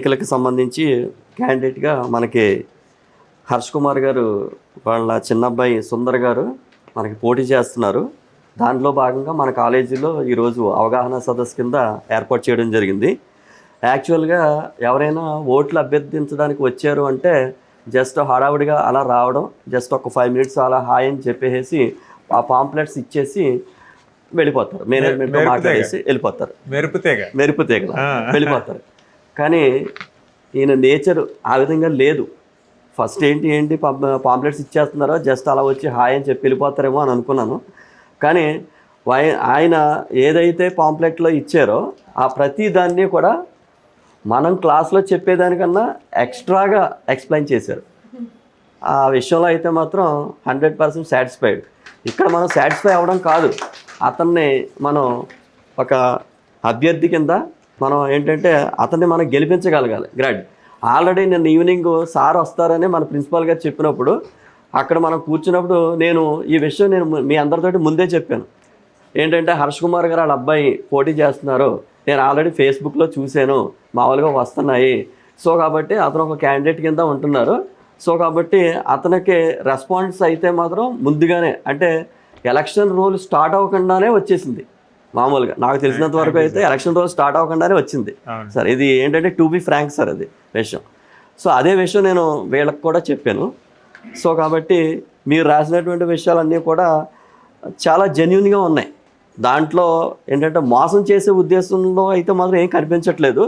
ఎన్నికలకు సంబంధించి క్యాండిడేట్గా మనకి హర్ష్ కుమార్ గారు వాళ్ళ చిన్నబ్బాయి సుందర్ గారు మనకి పోటీ చేస్తున్నారు. దాంట్లో భాగంగా మన కాలేజీలో ఈరోజు అవగాహన సదస్సు కింద ఏర్పాటు చేయడం జరిగింది. యాక్చువల్గా ఎవరైనా ఓట్లు అభ్యర్థించడానికి వచ్చారు అంటే జస్ట్ హడావుడిగా అలా రావడం, జస్ట్ ఒక 5 మినిట్స్ అలా హాయ్ అని చెప్పేసి ఆ పాంప్లెట్స్ ఇచ్చేసి వెళ్ళిపోతారు. మేనేజ్మెంట్తో మాట్లాడేసి వెళ్ళిపోతారు. మెరుపుతేగ వెళ్ళిపోతారు. కానీ ఈయన నేచర్ ఆ విధంగా లేదు. ఫస్ట్ ఏంటి పాంప్లెట్స్ ఇచ్చేస్తున్నారో జస్ట్ అలా వచ్చి హాయ్ అని చెప్పి వెళ్ళిపోతారేమో అని అనుకున్నాను. కానీ ఆయన ఏదైతే పాంప్లెట్లో ఇచ్చారో ఆ ప్రతి దాన్ని కూడా మనం క్లాస్లో చెప్పేదానికన్నా ఎక్స్ట్రాగా ఎక్స్ప్లెయిన్ చేశారు. ఆ విషయంలో అయితే మాత్రం 100% సాటిస్ఫైడ్. ఇక్కడ మనం సాటిస్ఫై అవ్వడం కాదు, అతన్ని మనం ఒక అభ్యర్థి కింద మనం ఏంటంటే అతన్ని మనం గెలిపించగలగాలి. గ్రాడ్ ఆల్రెడీ నిన్న ఈవినింగ్ సార్ వస్తారని మన ప్రిన్సిపాల్ గారు చెప్పినప్పుడు అక్కడ మనం కూర్చున్నప్పుడు ఈ విషయం నేను మీ అందరితోటి ముందే చెప్పాను. ఏంటంటే హర్ష్ కుమార్ గారు వాళ్ళ అబ్బాయి పోటీ చేస్తున్నారు, నేను ఆల్రెడీ ఫేస్బుక్లో చూశాను, మామూలుగా వస్తున్నాయి. సో కాబట్టి అతను ఒక క్యాండిడేట్ కింద ఉంటున్నారు. సో కాబట్టి అతనికి రెస్పాన్స్ అయితే మాత్రం ముందుగానే అంటే ఎలక్షన్ రూల్ స్టార్ట్ అవ్వకుండానే వచ్చేసింది. మామూలుగా నాకు తెలిసినంత వరకు అయితే ఎలక్షన్ రూల్ స్టార్ట్ అవ్వకుండానే వచ్చింది సార్. ఇది ఏంటంటే టు బి ఫ్రాంక్ సార్ అది విషయం. సో అదే విషయం నేను వీళ్ళకి కూడా చెప్పాను. సో కాబట్టి మీరు రాసినటువంటి విషయాలన్నీ కూడా చాలా జెన్యూన్గా ఉన్నాయి. దాంట్లో ఏంటంటే మోసం చేసే ఉద్దేశంలో అయితే మాత్రం ఏం కనిపించట్లేదు.